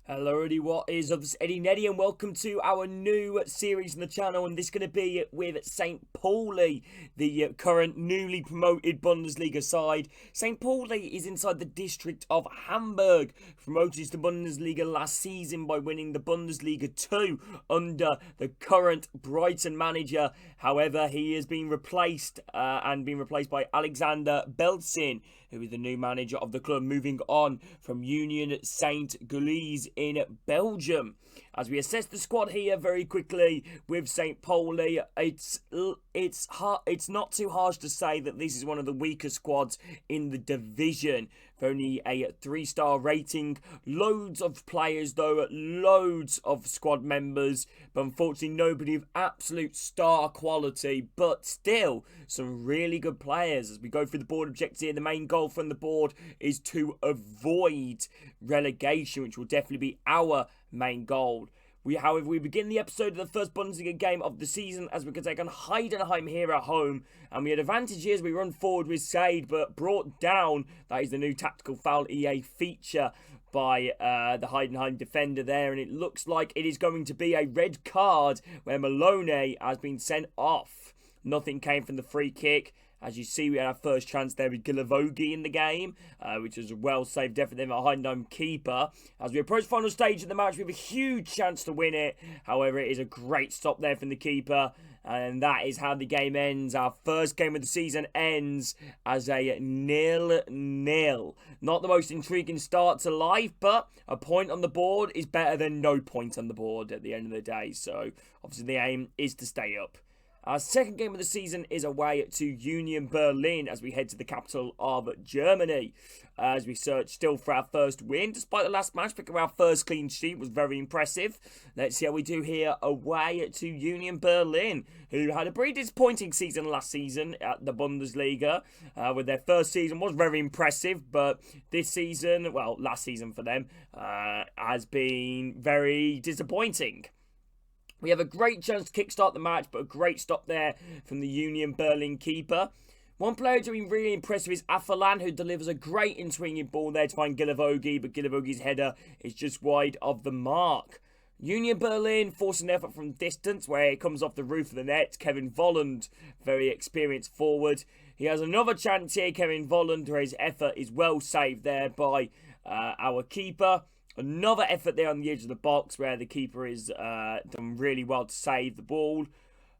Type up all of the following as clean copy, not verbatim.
Hello everybody, what is up? This is Eddie Neddy and welcome to our new series on the channel, and this is going to be with St. Pauli, the current newly promoted Bundesliga side. St. Pauli is inside the district of Hamburg, promoted to the Bundesliga last season by winning the Bundesliga 2 under the current Brighton manager. However, he has been replaced by Alexander Belsin, who is the new manager of the club, moving on from Union Saint-Gilles in Belgium. As we assess the squad here very quickly with St. Pauli, it's not too harsh to say that this is one of the weaker squads in the division. For only a 3-star rating, loads of players though, loads of squad members, but unfortunately nobody of absolute star quality, but still some really good players. As we go through the board objectives here, the main goal from the board is to avoid relegation, which will definitely be our main goal. However, we begin the episode of the first Bundesliga game of the season as we can take on Heidenheim here at home. And we had advantages. We run forward with Sade, but brought down. That is the new tactical foul EA feature by the Heidenheim defender there. And it looks like it is going to be a red card where Malone has been sent off. Nothing came from the free kick. As you see, we had our first chance there with Gilavogi in the game, which was a well-saved effort there by Heidenheim keeper. As we approach the final stage of the match, we have a huge chance to win it. However, it is a great stop there from the keeper. And that is how the game ends. Our first game of the season ends as a 0-0. Not the most intriguing start to life, but a point on the board is better than no point on the board at the end of the day. So, obviously, the aim is to stay up. Our second game of the season is away to Union Berlin as we head to the capital of Germany. As we search still for our first win, despite the last match, picking our first clean sheet was very impressive. Let's see how we do here away to Union Berlin, who had a pretty disappointing season last season at the Bundesliga. With their first season was very impressive, but this season, well, last season for them, has been very disappointing. We have a great chance to kickstart the match, but a great stop there from the Union Berlin keeper. One player doing really impressive is Afalan, who delivers a great in-swinging ball there to find Gilavogi, but Gilavogi's header is just wide of the mark. Union Berlin forcing an effort from distance where it comes off the roof of the net. Kevin Volland, very experienced forward. He has another chance here, Kevin Volland, where his effort is well saved there by our keeper. Another effort there on the edge of the box where the keeper is done really well to save the ball.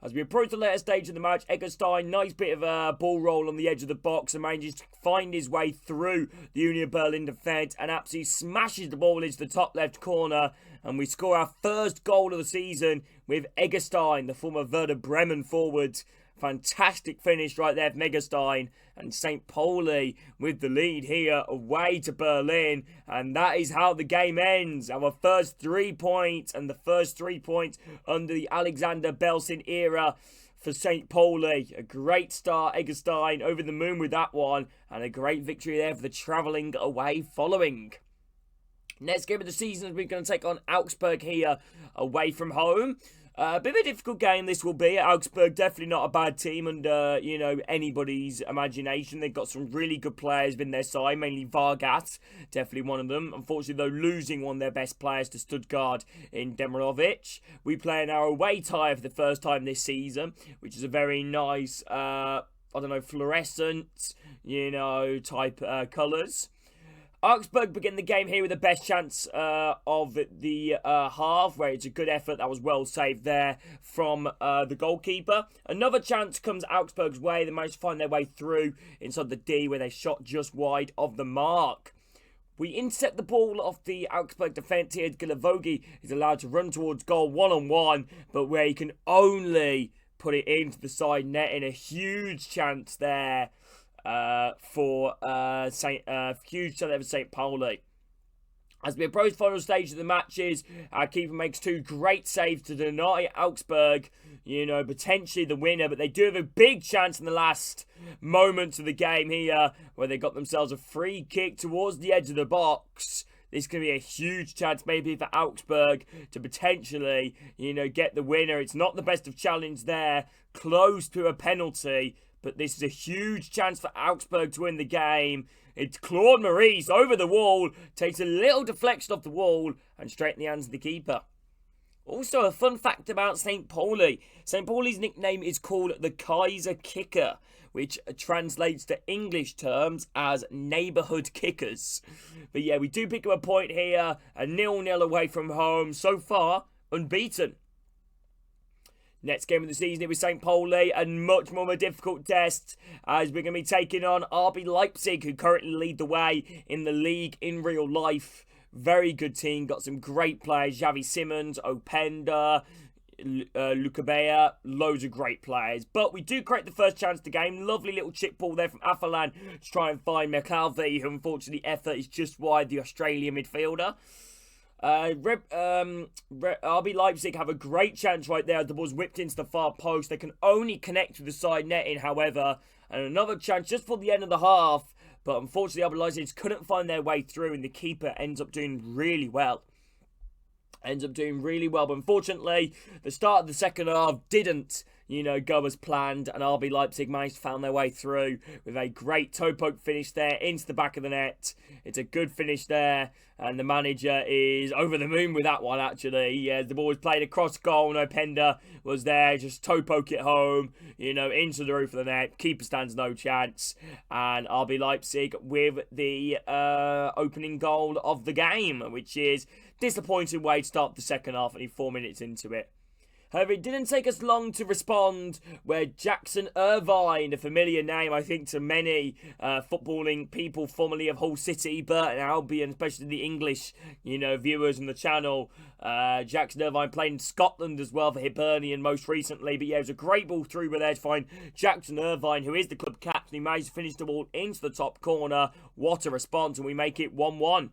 As we approach the later stage of the match, Eggestein, nice bit of a ball roll on the edge of the box and manages to find his way through the Union Berlin defence and absolutely smashes the ball into the top left corner. And we score our first goal of the season with Eggestein, the former Werder Bremen forward. Fantastic finish right there from Eggestein, and St. Pauli with the lead here away to Berlin, and that is how the game ends. Our first 3 points, and the first 3 points under the Alexander Belsin era for St. Pauli. A great start, Eggestein over the moon with that one, and a great victory there for the travelling away following. Next game of the season, we're going to take on Augsburg here away from home. A bit of a difficult game this will be. Augsburg, definitely not a bad team under, anybody's imagination. They've got some really good players in their side, mainly Vargas, definitely one of them. Unfortunately, though, losing one of their best players to Stuttgart in Demirovic. We play in our away tie for the first time this season, which is a very nice, fluorescent, type colours. Augsburg begin the game here with the best chance of the half, where it's a good effort that was well saved there from the goalkeeper. Another chance comes Augsburg's way. They managed to find their way through inside the D, where they shot just wide of the mark. We intercept the ball off the Augsburg defence here. Gilavogi is allowed to run towards goal one-on-one, but where he can only put it into the side net in a huge chance there. For St. Pauli. As we approach the final stage of the matches, our keeper makes 2 great saves to deny Augsburg, potentially the winner, but they do have a big chance in the last moments of the game here, where they got themselves a free kick towards the edge of the box. This can be a huge chance maybe for Augsburg to potentially, get the winner. It's not the best of challenge there, close to a penalty, but this is a huge chance for Augsburg to win the game. It's Claude Maurice over the wall, takes a little deflection off the wall, and straight in the hands of the keeper. Also, a fun fact about St. Pauli. St. Pauli's nickname is called the Kaiser Kicker, which translates to English terms as neighbourhood kickers. But yeah, we do pick up a point here, a 0-0 away from home. So far, unbeaten. Next game of the season, it was St. Pauli, and much more of a difficult test as we're going to be taking on RB Leipzig, who currently lead the way in the league in real life. Very good team, got some great players, Xavi Simons, Openda, Lukabea, loads of great players. But we do create the first chance of the game. Lovely little chip ball there from Afalan to try and find McAlvey, who unfortunately effort is just wide the Australian midfielder. RB Leipzig have a great chance right there. The ball's whipped into the far post. They can only connect with the side netting, however. And another chance just for the end of the half. But unfortunately, RB Leipzig couldn't find their way through, and the keeper ends up doing really well. But unfortunately, the start of the second half didn't, go as planned, and RB Leipzig managed to find their way through with a great toe poke finish there into the back of the net. It's a good finish there, and the manager is over the moon with that one, actually. Yeah, the ball was played across goal, and Openda was there, just toe poke it home, into the roof of the net. Keeper stands no chance, and RB Leipzig with the opening goal of the game, which is disappointing way to start the second half, only 4 minutes into it. However, it didn't take us long to respond, where Jackson Irvine, a familiar name, I think, to many footballing people formerly of Hull City, Burton Albion, especially the English, viewers on the channel. Jackson Irvine played in Scotland as well for Hibernian most recently. But yeah, it was a great ball through. We're there to find Jackson Irvine, who is the club captain. He managed to finish the ball into the top corner. What a response, and we make it 1-1.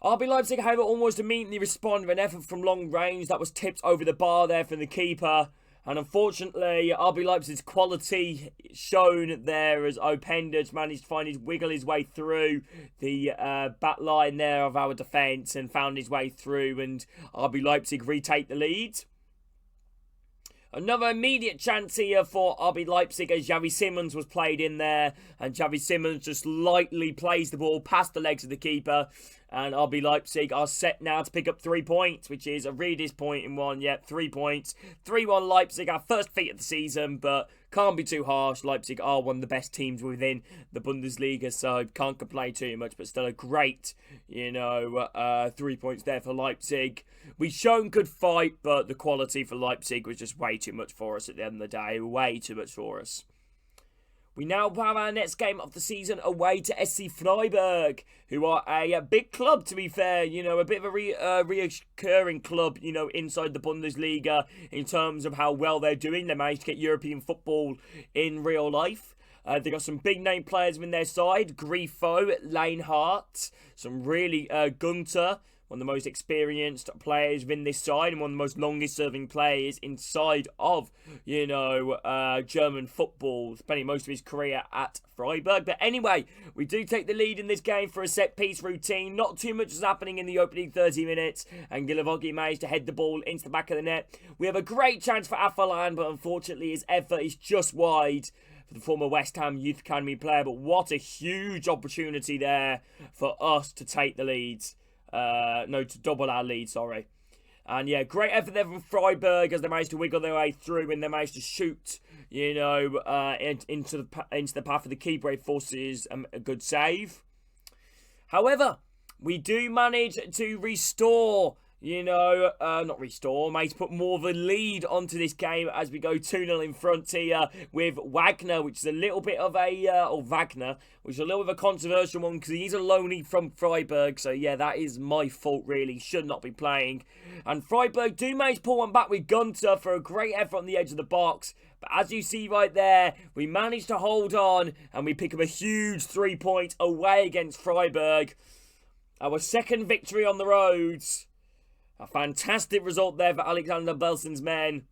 RB Leipzig, however, almost immediately responded with an effort from long range that was tipped over the bar there from the keeper. And unfortunately, RB Leipzig's quality shown there as Openda managed to wiggle his way through the back line there of our defence and found his way through, and RB Leipzig retake the lead. Another immediate chance here for RB Leipzig as Xavi Simons was played in there. And Xavi Simons just lightly plays the ball past the legs of the keeper. And RB Leipzig are set now to pick up 3 points, which is a really disappointing one. Yep, 3 points. 3-1 Leipzig, our first defeat of the season, but can't be too harsh. Leipzig are one of the best teams within the Bundesliga, so can't complain too much, but still a great, 3 points there for Leipzig. We've shown good fight, but the quality for Leipzig was just way too much for us at the end of the day. Way too much for us. We now have our next game of the season away to SC Freiburg, who are a big club, to be fair. A bit of a reoccurring club, inside the Bundesliga in terms of how well they're doing. They managed to get European football in real life. They got some big name players in their side. Grifo, Leinhardt, some really Gunter, one of the most experienced players within this side and one of the most longest serving players inside of, German football, spending most of his career at Freiburg. But anyway, we do take the lead in this game for a set-piece routine. Not too much is happening in the opening 30 minutes, and Gilavogi managed to head the ball into the back of the net. We have a great chance for Afalan, but unfortunately his effort is just wide for the former West Ham Youth Academy player. But what a huge opportunity there for us to take the lead. To double our lead, sorry. And yeah, great effort there from Freiburg as they managed to wiggle their way through and they managed to shoot, into the path of the keeper. It forces a good save. However, we do manage to restore, managed to put more of a lead onto this game as we go 2-0 in front here with Wagner, which is a little bit of which is a little bit of a controversial one because he's a loanee from Freiburg. So yeah, that is my fault really. Should not be playing. And Freiburg do manage to pull one back with Gunter for a great effort on the edge of the box. But as you see right there, we managed to hold on and we pick up a huge 3 points away against Freiburg. Our second victory on the roads. A fantastic result there for Alexander Belson's men.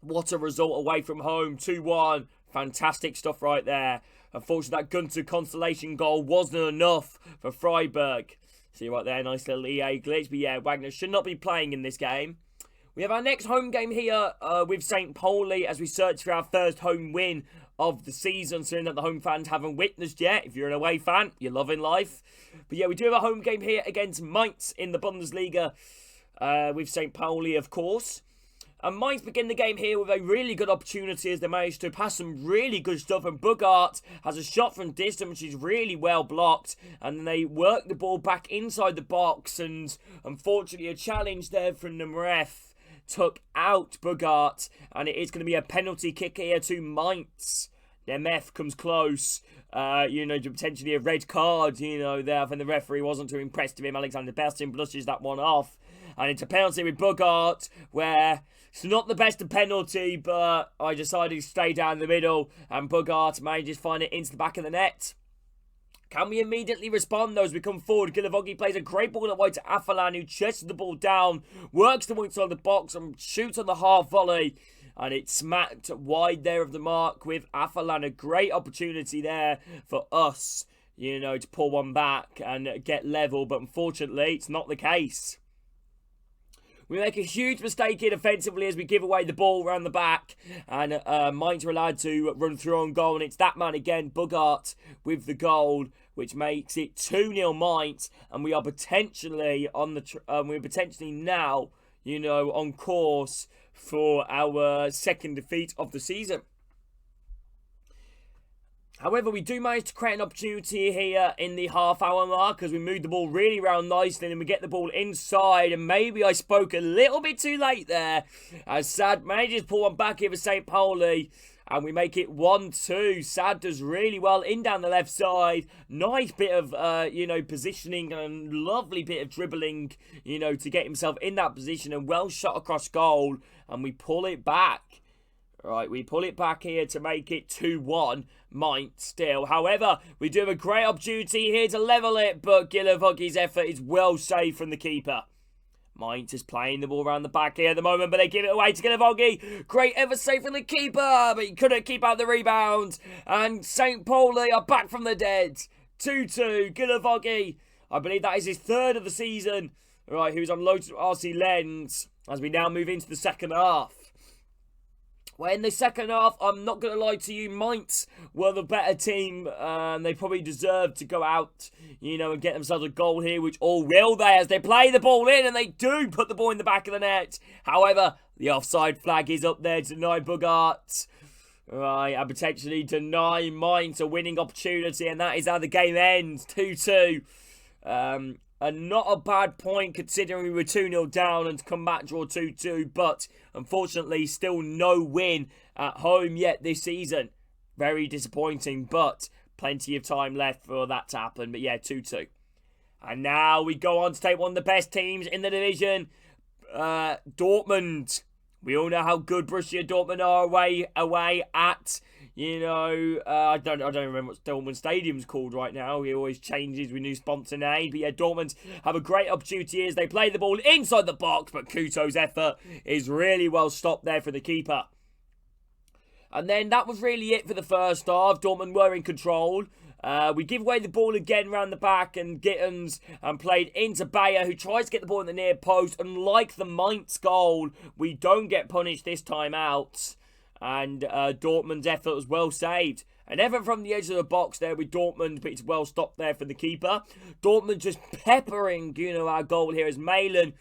What a result away from home. 2-1. Fantastic stuff right there. Unfortunately, that Gunter consolation goal wasn't enough for Freiburg. See right there, nice little EA glitch. But yeah, Wagner should not be playing in this game. We have our next home game here with St. Pauli as we search for our first home win of the season, something that the home fans haven't witnessed yet. If you're an away fan, you're loving life. But yeah, we do have a home game here against Mainz in the Bundesliga with St. Pauli, of course. And Mainz begin the game here with a really good opportunity as they manage to pass some really good stuff. And Bugart has a shot from distance, which is really well blocked. And then they work the ball back inside the box. And unfortunately, a challenge there from the ref took out Bugart. And it is going to be a penalty kick here to Mainz. The MF comes close, to potentially a red card, there. I think the referee wasn't too impressed with him. Alexander Bestin blushes that one off. And it's a penalty with Bugart, where it's not the best of penalty, but I decided to stay down the middle, and Bugart manages to find it into the back of the net. Can we immediately respond, though, as we come forward? Gilavogi plays a great ball away to Afalan, who chests the ball down, works the inside the box, and shoots on the half volley. And it's smacked wide there of the mark with Afalan. A great opportunity there for us, to pull one back and get level, but unfortunately, it's not the case. We make a huge mistake here defensively as we give away the ball around the back. And Mainz are allowed to run through on goal. And it's that man again, Bugart, with the goal, which makes it 2-0 Mainz. And we are potentially now, on course for our second defeat of the season. However, we do manage to create an opportunity here in the half-hour mark as we move the ball really round nicely and we get the ball inside. And maybe I spoke a little bit too late there as Sad manages to pull one back here for St. Pauli. And we make it 1-2. Sad does really well in down the left side. Nice bit of, positioning and lovely bit of dribbling, to get himself in that position. And well shot across goal. And we pull it back. Right, we pull it back here to make it 2-1. Mainz still. However, we do have a great opportunity here to level it, but Gilavogi's effort is well saved from the keeper. Mainz is playing the ball around the back here at the moment, but they give it away to Gilavogi. Great effort saved from the keeper, but he couldn't keep out the rebound. And St. Pauli are back from the dead. 2-2. Gilavogi, I believe that is his third of the season. Right, who's on loan to RC Lens as we now move into the second half. Well, in the second half, I'm not going to lie to you, Mainz were the better team. They probably deserved to go out, and get themselves a goal here, which all will they as they play the ball in, and they do put the ball in the back of the net. However, the offside flag is up there to deny Bugart. Right, and potentially deny Mainz a winning opportunity, and that is how the game ends, 2-2. And not a bad point considering we were 2-0 down and to come back draw 2-2. But unfortunately, still no win at home yet this season. Very disappointing, but plenty of time left for that to happen. But yeah, 2-2. And now we go on to take one of the best teams in the division, Dortmund. We all know how good Borussia Dortmund are away at, I don't remember what Dortmund Stadium's called right now. He always changes with new sponsor name. But yeah, Dortmund have a great opportunity as they play the ball inside the box, but Kuto's effort is really well stopped there for the keeper. And then that was really it for the first half. Dortmund were in control. We give away the ball again round the back and Gittens and played into Bayer, who tries to get the ball in the near post. Unlike the Mainz goal, we don't get punished this time out. And Dortmund's effort was well saved. An effort from the edge of the box there with Dortmund, but it's well stopped there for the keeper. Dortmund just peppering, our goal here as Malin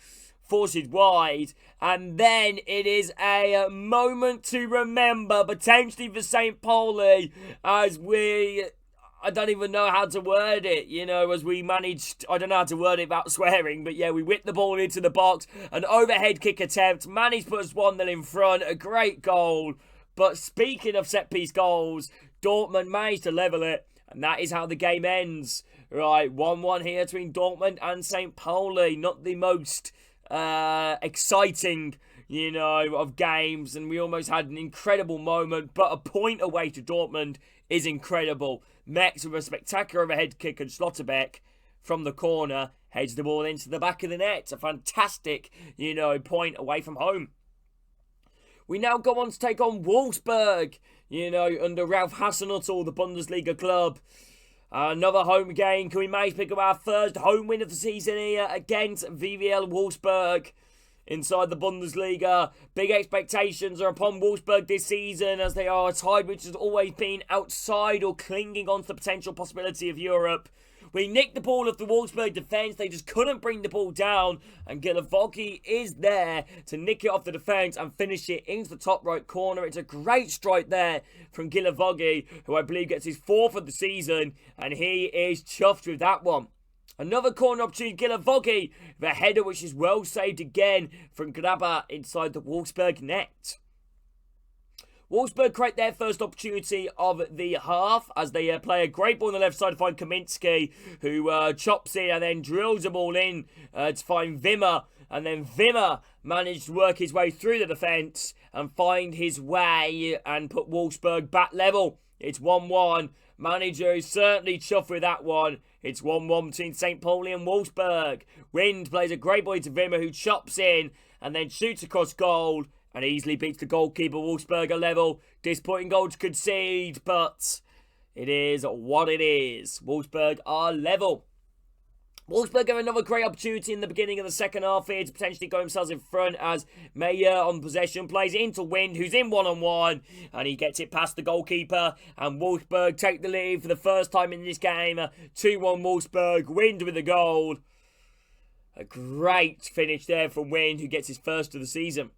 forces wide. And then it is a moment to remember, potentially for St. Pauli, as I don't even know how to word it, as we managed, I don't know how to word it without swearing, but yeah, we whipped the ball into the box, an overhead kick attempt, managed to put us 1-0 in front, a great goal. But speaking of set-piece goals, Dortmund managed to level it, and that is how the game ends. Right, 1-1 here between Dortmund and St. Pauli, not the most exciting, of games, and we almost had an incredible moment, but a point away to Dortmund is incredible. Metz with a spectacular overhead kick and Schlotterbeck from the corner heads the ball into the back of the net. A fantastic, point away from home. We now go on to take on Wolfsburg, under Ralf Hasenhüttl, the Bundesliga club. Another home game. Can we manage to pick up our first home win of the season here against VfL Wolfsburg inside the Bundesliga. Big expectations are upon Wolfsburg this season, as they are a side which has always been outside or clinging on to the potential possibility of Europe. We nicked the ball off the Wolfsburg defence. They just couldn't bring the ball down. And Gilavogi is there to nick it off the defence and finish it into the top right corner. It's a great strike there from Gilavogi, who I believe gets his 4th of the season. And he is chuffed with that one. Another corner opportunity, Gilavogi, with a header which is well saved again from Graber inside the Wolfsburg net. Wolfsburg create their first opportunity of the half as they play a great ball on the left side to find Kaminski, who chops in and then drills the ball in to find Wimmer. And then Wimmer managed to work his way through the defence and find his way and put Wolfsburg back level. It's 1-1. Manager is certainly chuffed with that one. It's 1-1 between St. Pauli and Wolfsburg. Wind plays a great ball to Wimmer, who chops in and then shoots across goal. And easily beats the goalkeeper. Wolfsburg are level. Disappointing goal to concede, but it is what it is. Wolfsburg are level. Wolfsburg have another great opportunity in the beginning of the second half here to potentially go themselves in front, as Meyer on possession plays it into Wind, who's in one-on-one, and he gets it past the goalkeeper, and Wolfsburg take the lead for the first time in this game. 2-1 Wolfsburg. Wind with the goal. A great finish there from Wind, who gets his first of the season.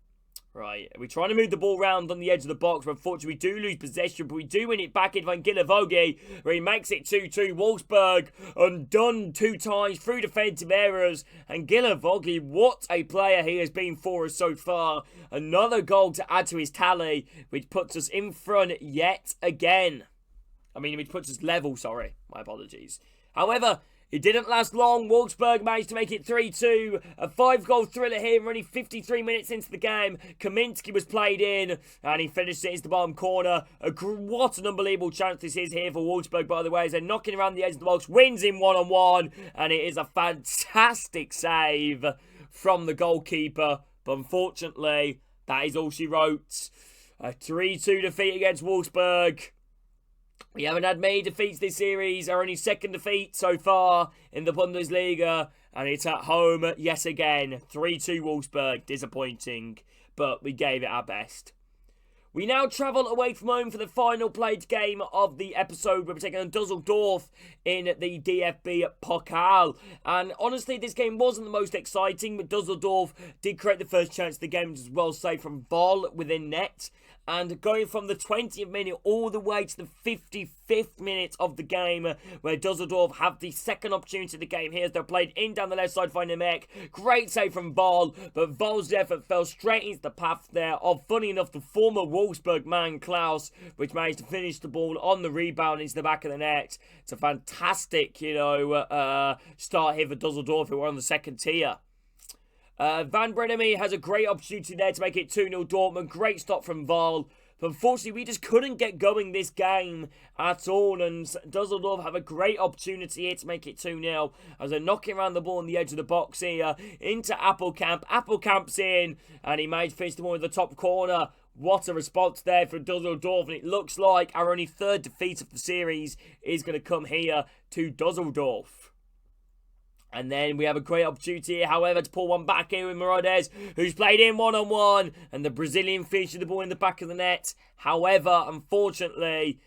Right, we're trying to move the ball round on the edge of the box, but unfortunately we do lose possession, but we do win it back in Van Gilavogi, where he makes it 2-2. Wolfsburg undone 2 times through defensive errors, and Gilavogi, what a player he has been for us so far. Another goal to add to his tally, which puts us in front yet again. Which puts us level, sorry, my apologies. However, it didn't last long. Wolfsburg managed to make it 3-2. A 5-goal thriller here, only 53 minutes into the game. Kaminski was played in, and he finished it into the bottom corner. What an unbelievable chance this is here for Wolfsburg, by the way, as they're knocking around the edge of the box. Wins in one-on-one, and it is a fantastic save from the goalkeeper. But unfortunately, that is all she wrote. A 3-2 defeat against Wolfsburg. We haven't had many defeats this series. Our only second defeat so far in the Bundesliga. And it's at home yet again. 3-2 Wolfsburg. Disappointing. But we gave it our best. We now travel away from home for the final played game of the episode. We're taking on Dusseldorf in the DFB-Pokal. And honestly, this game wasn't the most exciting, but Dusseldorf did create the first chance of the game, which was well saved from Vol within net. And going from the 20th minute all the way to the 55th minute of the game, where Dusseldorf have the second opportunity of the game here as they're played in down the left side, finding Mek. Great save from Vol, but Vol's effort fell straight into the path there of, funny enough, the former Wolfsburg man, Klaus, which managed to finish the ball on the rebound into the back of the net. It's a fantastic, start here for Dusseldorf, who are on the second tier. Van Brenemy has a great opportunity there to make it 2-0 Dortmund. Great stop from Vol. But unfortunately, we just couldn't get going this game at all. And Dusseldorf have a great opportunity here to make it 2-0. As they're knocking around the ball on the edge of the box here. Into Appelkamp. Appelkamp's in. And he managed to finish the ball in the top corner. What a response there from Dusseldorf. And it looks like our only third defeat of the series is going to come here to Dusseldorf. And then we have a great opportunity here, however, to pull one back here with Morades, who's played in one-on-one. And the Brazilian finishes the ball in the back of the net. However, unfortunately,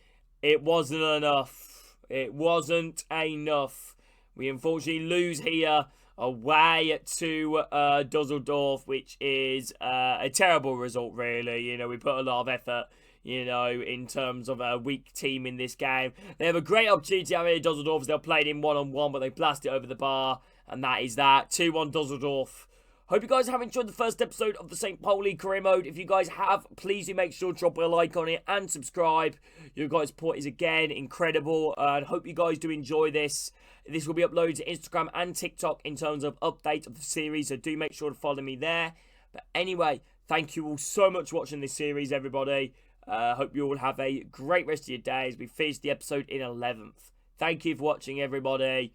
it wasn't enough. It wasn't enough. We unfortunately lose here away to Dusseldorf, which is a terrible result, really. We put a lot of effort, in terms of a weak team in this game. They have a great opportunity out here, Dusseldorf, as they're played in one-on-one, but they blast it over the bar, and that is that. 2-1 Dusseldorf. Hope you guys have enjoyed the first episode of the St. Pauli career mode. If you guys have, please do make sure to drop a like on it and subscribe. Your guys' support is, again, incredible, and hope you guys do enjoy this. This will be uploaded to Instagram and TikTok in terms of update of the series, so do make sure to follow me there. But anyway, thank you all so much for watching this series, everybody. Hope you all have a great rest of your day as we finish the episode in 11th. Thank you for watching, everybody,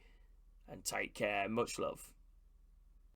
and take care. Much love.